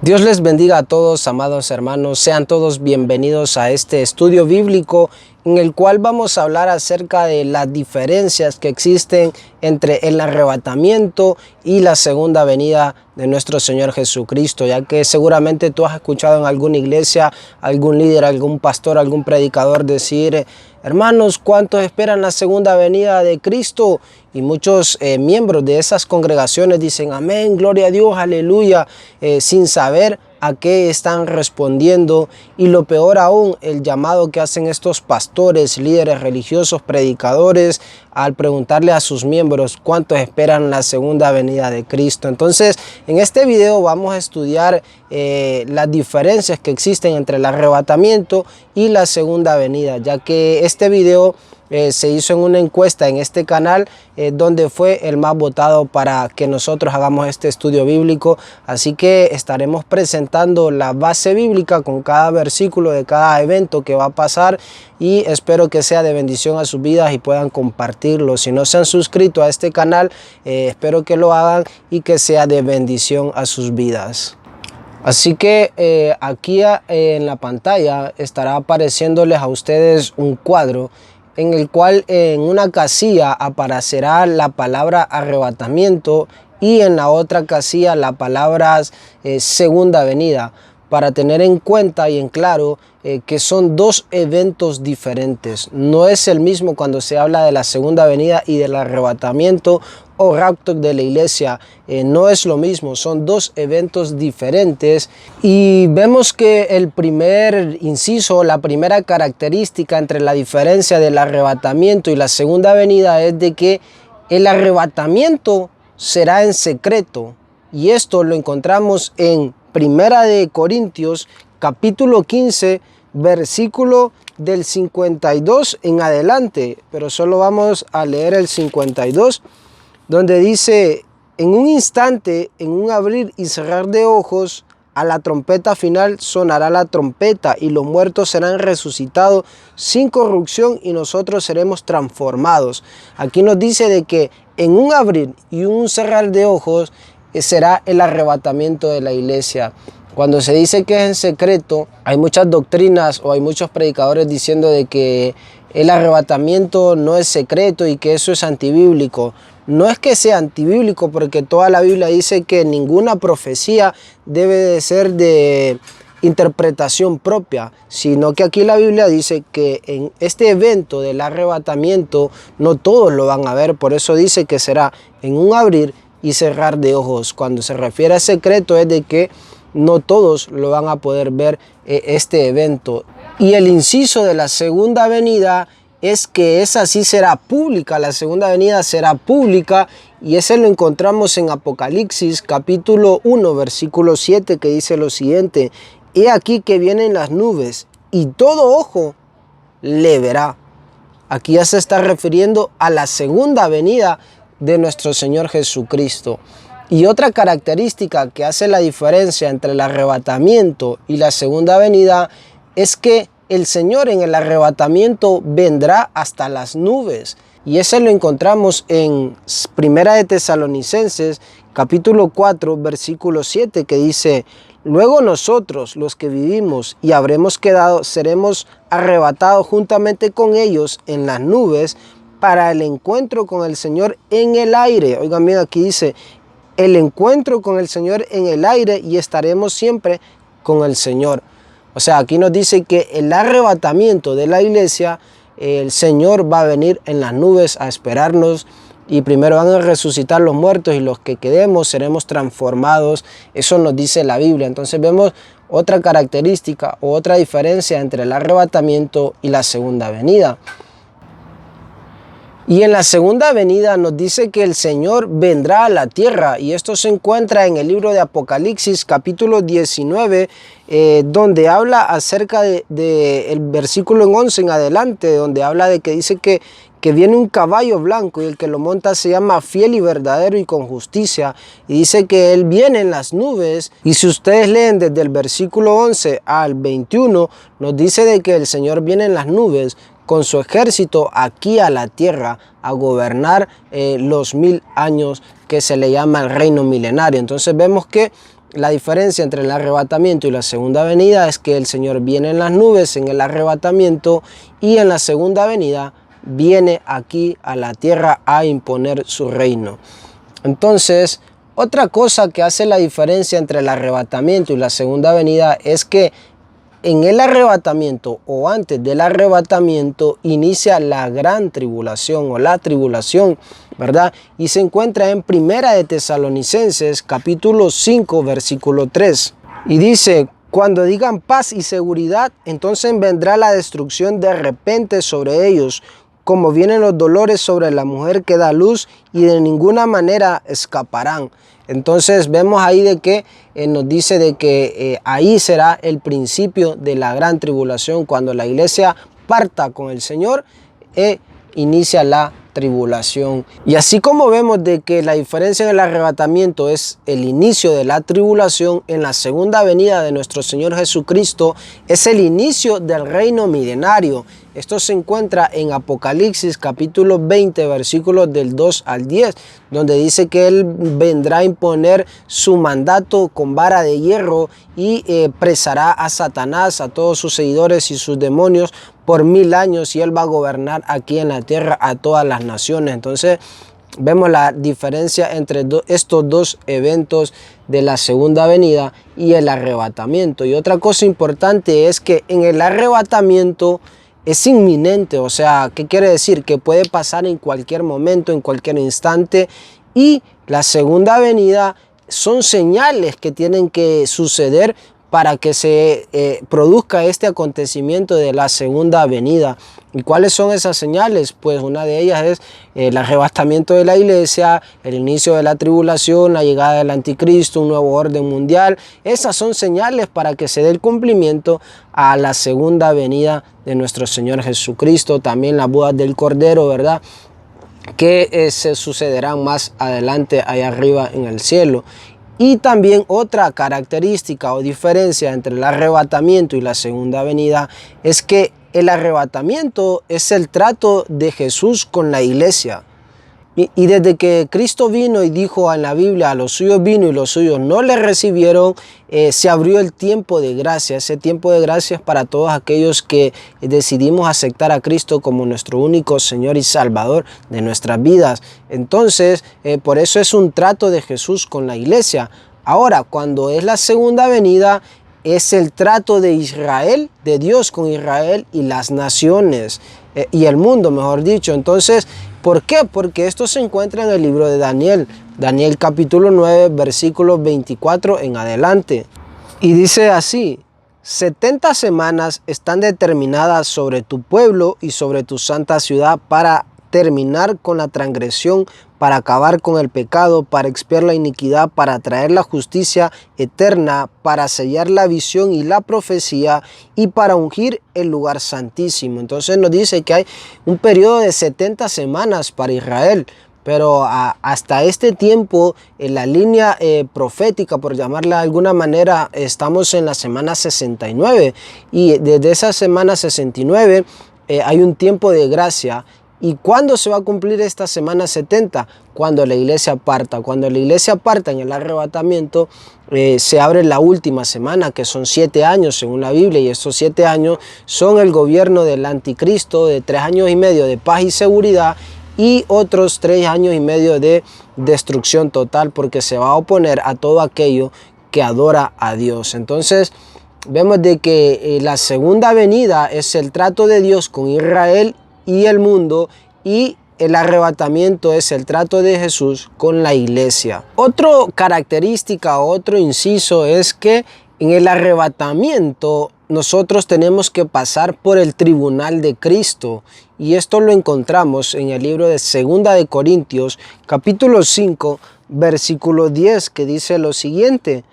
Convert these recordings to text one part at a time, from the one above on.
Dios les bendiga a todos, amados hermanos. Sean todos bienvenidos a este estudio bíblico en el cual vamos a hablar acerca de las diferencias que existen entre el arrebatamiento y la segunda venida de nuestro Señor Jesucristo, ya que seguramente tú has escuchado en alguna iglesia, algún líder, algún pastor, algún predicador decir: hermanos, ¿cuántos esperan la segunda venida de Cristo? Y muchos miembros de esas congregaciones dicen: amén, gloria a Dios, aleluya, sin saber a qué están respondiendo. Y lo peor aún, el llamado que hacen estos pastores, líderes religiosos, predicadores, al preguntarle a sus miembros cuántos esperan la segunda venida de Cristo. Entonces, en este video vamos a estudiar las diferencias que existen entre el arrebatamiento y la segunda venida, ya que este video se hizo en una encuesta en este canal donde fue el más votado para que nosotros hagamos este estudio bíblico. Así que estaremos presentando la base bíblica con cada versículo de cada evento que va a pasar, y espero que sea de bendición a sus vidas y puedan compartirlo. Si no se han suscrito a este canal, espero que lo hagan y que sea de bendición a sus vidas. Así que aquí en la pantalla estará apareciéndoles a ustedes un cuadro en el cual en una casilla aparecerá la palabra arrebatamiento y en la otra casilla la palabra segunda venida, para tener en cuenta y en claro que son dos eventos diferentes. No es el mismo cuando se habla de la segunda venida y del arrebatamiento o rapto de la iglesia. No es lo mismo, son dos eventos diferentes. Y vemos que el primer inciso, la primera característica entre la diferencia del arrebatamiento y la segunda venida es de que el arrebatamiento será en secreto, y esto lo encontramos en Primera de Corintios capítulo 15 versículo del 52 en adelante, pero solo vamos a leer el 52, donde dice: en un instante, en un abrir y cerrar de ojos, a la trompeta final sonará la trompeta, y los muertos serán resucitados sin corrupción, y nosotros seremos transformados. Aquí nos dice de que en un abrir y un cerrar de ojos será el arrebatamiento de la iglesia. Cuando se dice que es en secreto, hay muchas doctrinas o hay muchos predicadores diciendo de que el arrebatamiento no es secreto y que eso es antibíblico. No es que sea antibíblico, porque toda la Biblia dice que ninguna profecía debe de ser de interpretación propia, sino que aquí la Biblia dice que en este evento del arrebatamiento no todos lo van a ver. Por eso dice que será en un abrir y cerrar de ojos. Cuando se refiere a secreto es de que no todos lo van a poder ver este evento. Y el inciso de la segunda venida es que esa sí será pública. La segunda venida será pública, y ese lo encontramos en Apocalipsis capítulo 1 versículo 7, que dice lo siguiente: he aquí que vienen las nubes y todo ojo le verá. Aquí ya se está refiriendo a la segunda venida de nuestro Señor Jesucristo. Y otra característica que hace la diferencia entre el arrebatamiento y la segunda venida es que el Señor en el arrebatamiento vendrá hasta las nubes. Y ese lo encontramos en Primera de Tesalonicenses capítulo 4 versículo 7, que dice: luego nosotros, los que vivimos y habremos quedado, seremos arrebatados juntamente con ellos en las nubes para el encuentro con el Señor en el aire. Oigan bien, aquí dice el encuentro con el Señor en el aire, y estaremos siempre con el Señor. O sea, aquí nos dice que el arrebatamiento de la iglesia, el Señor va a venir en las nubes a esperarnos, y primero van a resucitar los muertos, y los que quedemos seremos transformados. Eso nos dice la Biblia. Entonces vemos otra característica o otra diferencia entre el arrebatamiento y la segunda venida. Y en la segunda venida nos dice que el Señor vendrá a la tierra, y esto se encuentra en el libro de Apocalipsis capítulo 19, donde habla acerca del versículo 11 en adelante, donde habla de que dice que viene un caballo blanco, y el que lo monta se llama Fiel y Verdadero y con Justicia, y dice que él viene en las nubes. Y si ustedes leen desde el versículo 11 al 21, nos dice de que el Señor viene en las nubes con su ejército aquí a la tierra a gobernar los 1000 años que se le llama el reino milenario. Entonces vemos que La diferencia entre el arrebatamiento y la segunda venida es que el Señor viene en las nubes en el arrebatamiento y en la segunda venida viene aquí a la tierra a imponer su reino. Entonces, otra cosa que hace la diferencia entre el arrebatamiento y la segunda venida es que en el arrebatamiento o antes del arrebatamiento inicia la gran tribulación o la tribulación, ¿verdad? Y se encuentra en Primera de Tesalonicenses capítulo 5 versículo 3. Y dice: cuando digan paz y seguridad, entonces vendrá la destrucción de repente sobre ellos, como vienen los dolores sobre la mujer que da luz, y de ninguna manera escaparán. Entonces vemos ahí de que nos dice de que ahí será el principio de la gran tribulación, cuando la iglesia parta con el Señor, inicia la tribulación. Y así como vemos de que la diferencia en el arrebatamiento es el inicio de la tribulación, en la segunda venida de nuestro Señor Jesucristo es el inicio del reino milenario. Esto se encuentra en Apocalipsis capítulo 20 versículos del 2 al 10, donde dice que Él vendrá a imponer su mandato con vara de hierro y presará a Satanás, a todos sus seguidores y sus demonios por 1000 años, y Él va a gobernar aquí en la tierra a todas las naciones. Entonces vemos la diferencia entre estos dos eventos de la segunda venida y el arrebatamiento. Y otra cosa importante es que en el arrebatamiento es inminente, o sea, ¿qué quiere decir? Que puede pasar en cualquier momento, en cualquier instante, y la segunda venida son señales que tienen que suceder para que se produzca este acontecimiento de la segunda venida. ¿Y cuáles son esas señales? Pues una de ellas es el arrebatamiento de la iglesia, el inicio de la tribulación, la llegada del anticristo, un nuevo orden mundial. Esas son señales para que se dé el cumplimiento a la segunda venida de nuestro Señor Jesucristo. También las bodas del Cordero, ¿verdad?, que se sucederán más adelante allá arriba en el cielo. Y también otra característica o diferencia entre el arrebatamiento y la segunda venida es que el arrebatamiento es el trato de Jesús con la iglesia. Y desde que Cristo vino y dijo en la Biblia: a los suyos vino y los suyos no le recibieron, se abrió el tiempo de gracia. Ese tiempo de gracia es para todos aquellos que decidimos aceptar a Cristo como nuestro único Señor y Salvador de nuestras vidas. Entonces, por eso es un trato de Jesús con la iglesia. Ahora, cuando es la segunda venida, es el trato de Israel, de Dios con Israel y las naciones, y el mundo, mejor dicho. Entonces, ¿por qué? Porque esto se encuentra en el libro de Daniel. Daniel capítulo 9, versículos 24 en adelante. Y dice así: 70 semanas están determinadas sobre tu pueblo y sobre tu santa ciudad para terminar con la transgresión, para acabar con el pecado, para expiar la iniquidad, para traer la justicia eterna, para sellar la visión y la profecía y para ungir el lugar santísimo. Entonces nos dice que hay un periodo de 70 semanas para Israel. Pero hasta este tiempo, en la línea profética, por llamarla de alguna manera, estamos en la semana 69. Y desde esa semana 69 hay un tiempo de gracia. ¿Y cuándo se va a cumplir esta semana 70? Cuando la iglesia parta. Cuando la iglesia parta en el arrebatamiento, se abre la última semana, que son 7 años según la Biblia, y estos 7 años son el gobierno del anticristo, de 3 años y medio de paz y seguridad, y otros 3 años y medio de destrucción total, porque se va a oponer a todo aquello que adora a Dios. Entonces vemos de que la segunda venida es el trato de Dios con Israel y el mundo, y el arrebatamiento es el trato de Jesús con la iglesia. Otra característica, otro inciso es que en el arrebatamiento nosotros tenemos que pasar por el tribunal de Cristo, y esto lo encontramos en el libro de Segunda de Corintios capítulo 5 versículo 10, que dice lo siguiente: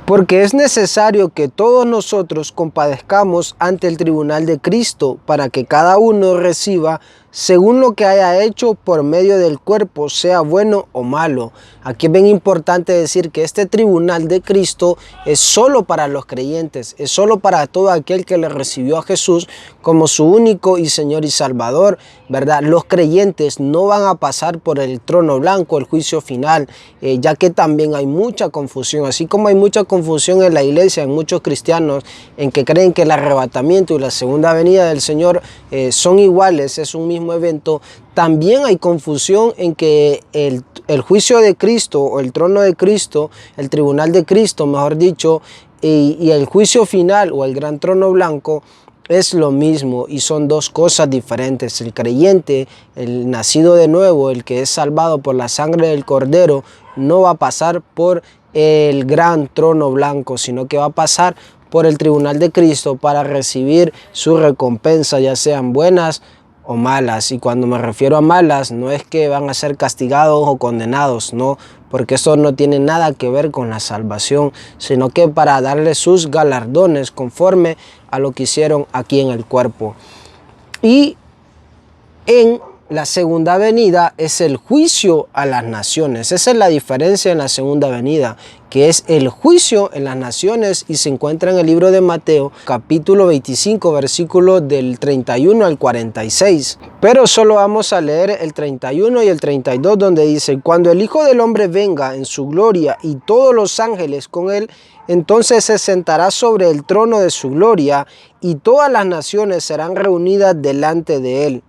porque es necesario que todos nosotros compadezcamos ante el tribunal de Cristo, para que cada uno reciba según lo que haya hecho por medio del cuerpo, sea bueno o malo. Aquí es bien importante decir que este tribunal de Cristo es solo para los creyentes, es solo para todo aquel que le recibió a Jesús como su único y Señor y Salvador, ¿verdad? Los creyentes no van a pasar por el trono blanco, el juicio final, ya que también hay mucha confusión, así como hay mucha confusión en la iglesia, en muchos cristianos, en que creen que el arrebatamiento y la segunda venida del Señor son iguales, es un mismo evento. También hay confusión en que el juicio de Cristo o el trono de Cristo, el tribunal de Cristo, mejor dicho, y el juicio final o el gran trono blanco es lo mismo y son dos cosas diferentes. El creyente, el nacido de nuevo, el que es salvado por la sangre del Cordero, no va a pasar por el gran trono blanco, sino que va a pasar por el tribunal de Cristo para recibir su recompensa, ya sean buenas o malas. Y cuando me refiero a malas, no es que van a ser castigados o condenados, no, porque eso no tiene nada que ver con la salvación, sino que para darle sus galardones conforme a lo que hicieron aquí en el cuerpo. Y en la segunda venida es el juicio a las naciones. Esa es la diferencia en la segunda venida, que es el juicio en las naciones, y se encuentra en el libro de Mateo, capítulo 25, versículos del 31 al 46. Pero solo vamos a leer el 31 y el 32, donde dice: cuando el Hijo del Hombre venga en su gloria y todos los ángeles con él, entonces se sentará sobre el trono de su gloria, y todas las naciones serán reunidas delante de él.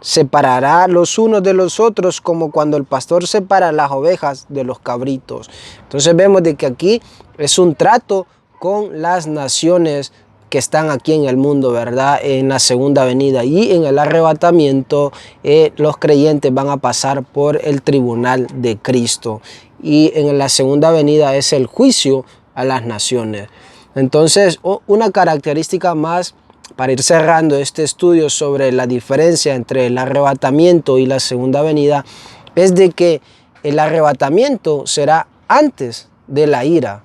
Separará los unos de los otros, como cuando el pastor separa las ovejas de los cabritos. Entonces vemos de que aquí es un trato con las naciones que están aquí en el mundo, ¿verdad? En la segunda venida y en el arrebatamiento, los creyentes van a pasar por el tribunal de Cristo. Y en la segunda venida es el juicio a las naciones. Entonces, una característica más para ir cerrando este estudio sobre la diferencia entre el arrebatamiento y la segunda venida, es de que el arrebatamiento será antes de la ira.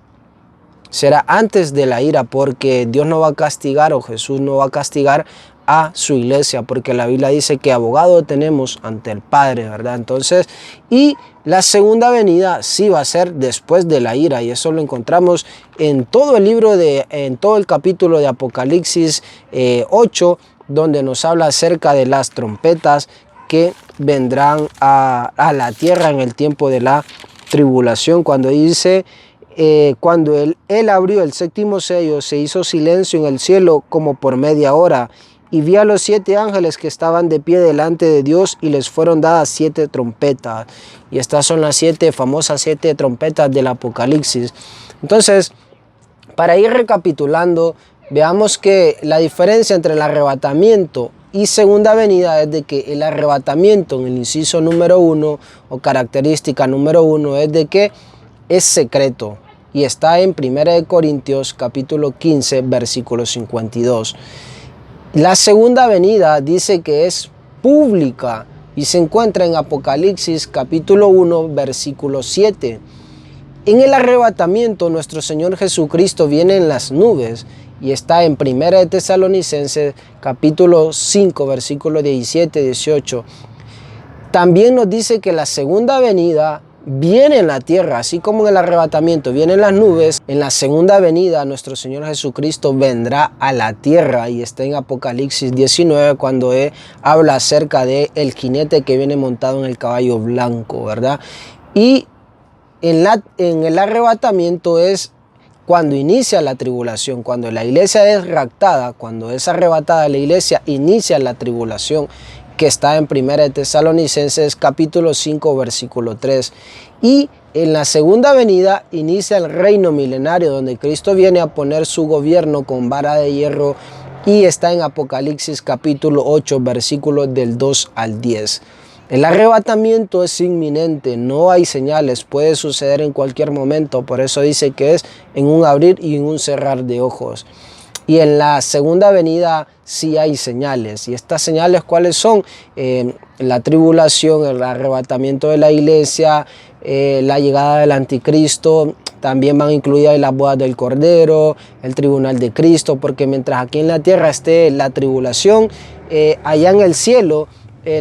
Será antes de la ira, porque Dios no va a castigar, o Jesús no va a castigar a su iglesia, porque la Biblia dice que abogado tenemos ante el Padre, ¿verdad? Entonces, y la segunda venida sí va a ser después de la ira, y eso lo encontramos en todo el libro en todo el capítulo de Apocalipsis 8, donde nos habla acerca de las trompetas que vendrán a la tierra en el tiempo de la tribulación, cuando dice: cuando él abrió el séptimo sello, se hizo silencio en el cielo como por media hora, y vi a los 7 ángeles que estaban de pie delante de Dios, y les fueron dadas 7 trompetas. Y estas son las famosas 7 trompetas del Apocalipsis. Entonces, para ir recapitulando, veamos que la diferencia entre el arrebatamiento y segunda venida es de que el arrebatamiento, en el inciso número 1 o característica número 1, es de que es secreto, y está en 1 Corintios capítulo 15 versículo 52. La segunda venida dice que es pública y se encuentra en Apocalipsis capítulo 1 versículo 7. En el arrebatamiento nuestro Señor Jesucristo viene en las nubes, y está en 1 Tesalonicenses capítulo 5 versículo 17-18. También nos dice que la segunda venida viene en la tierra, así como en el arrebatamiento viene en las nubes. En la segunda venida nuestro Señor Jesucristo vendrá a la tierra, y está en Apocalipsis 19 cuando habla acerca de el jinete que viene montado en el caballo blanco, ¿verdad? Y en el arrebatamiento es cuando inicia la tribulación, cuando la iglesia es raptada, cuando es arrebatada la iglesia, inicia la tribulación, que está en 1 Tesalonicenses capítulo 5 versículo 3. Y en la segunda venida inicia el reino milenario, donde Cristo viene a poner su gobierno con vara de hierro, y está en Apocalipsis capítulo 8 versículos del 2 al 10. El arrebatamiento es inminente, no hay señales, puede suceder en cualquier momento, por eso dice que es en un abrir y en un cerrar de ojos. Y en la segunda venida sí hay señales. ¿Y estas señales cuáles son? La tribulación, el arrebatamiento de la iglesia, la llegada del anticristo. También van incluidas las bodas del Cordero, el tribunal de Cristo, porque mientras aquí en la tierra esté la tribulación, allá en el cielo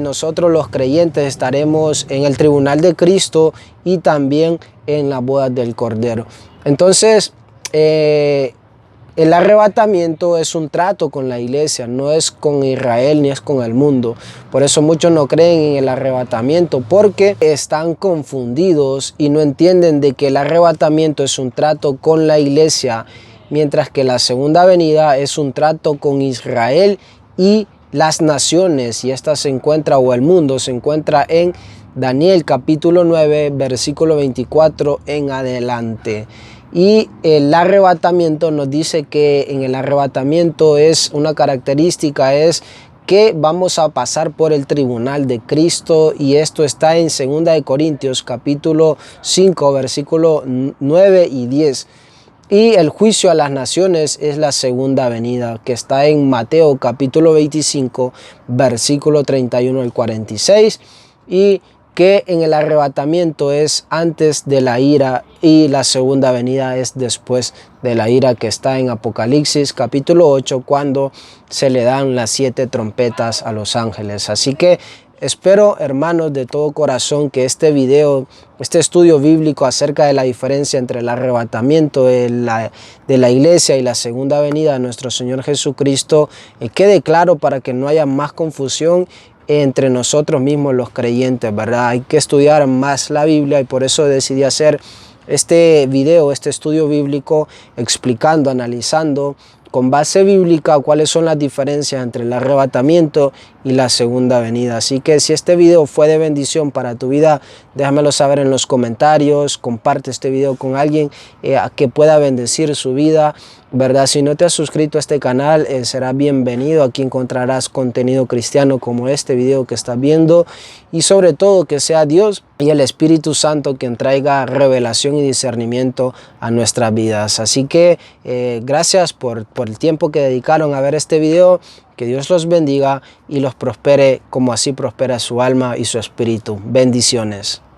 nosotros los creyentes estaremos en el tribunal de Cristo y también en las bodas del Cordero. Entonces, el arrebatamiento es un trato con la iglesia, no es con Israel ni es con el mundo. Por eso muchos no creen en el arrebatamiento, porque están confundidos y no entienden de que el arrebatamiento es un trato con la iglesia, mientras que la segunda venida es un trato con Israel y las naciones, y esta se encuentra, o el mundo se encuentra en Daniel capítulo 9, versículo 24 en adelante. Y el arrebatamiento nos dice que en el arrebatamiento es una característica, es que vamos a pasar por el tribunal de Cristo, y esto está en 2 Corintios capítulo 5 versículo 9 y 10. Y el juicio a las naciones es la segunda venida, que está en Mateo capítulo 25 versículo 31 al 46, y que en el arrebatamiento es antes de la ira y la segunda venida es después de la ira, que está en Apocalipsis capítulo 8, cuando se le dan las 7 trompetas a los ángeles. Así que espero, hermanos, de todo corazón que este video, este estudio bíblico acerca de la diferencia entre el arrebatamiento de la iglesia y la segunda venida de nuestro Señor Jesucristo quede claro, para que no haya más confusión entre nosotros mismos los creyentes, ¿verdad? Hay que estudiar más la Biblia, y por eso decidí hacer este video, este estudio bíblico, explicando, analizando con base bíblica cuáles son las diferencias entre el arrebatamiento y la segunda venida. Así que si este video fue de bendición para tu vida, déjamelo saber en los comentarios, comparte este video con alguien que pueda bendecir su vida, ¿verdad? Si no te has suscrito a este canal, serás bienvenido. Aquí encontrarás contenido cristiano como este video que estás viendo, y sobre todo que sea Dios y el Espíritu Santo quien traiga revelación y discernimiento a nuestras vidas. Así que gracias por el tiempo que dedicaron a ver este video. Que Dios los bendiga y los prospere como así prospera su alma y su espíritu. Bendiciones.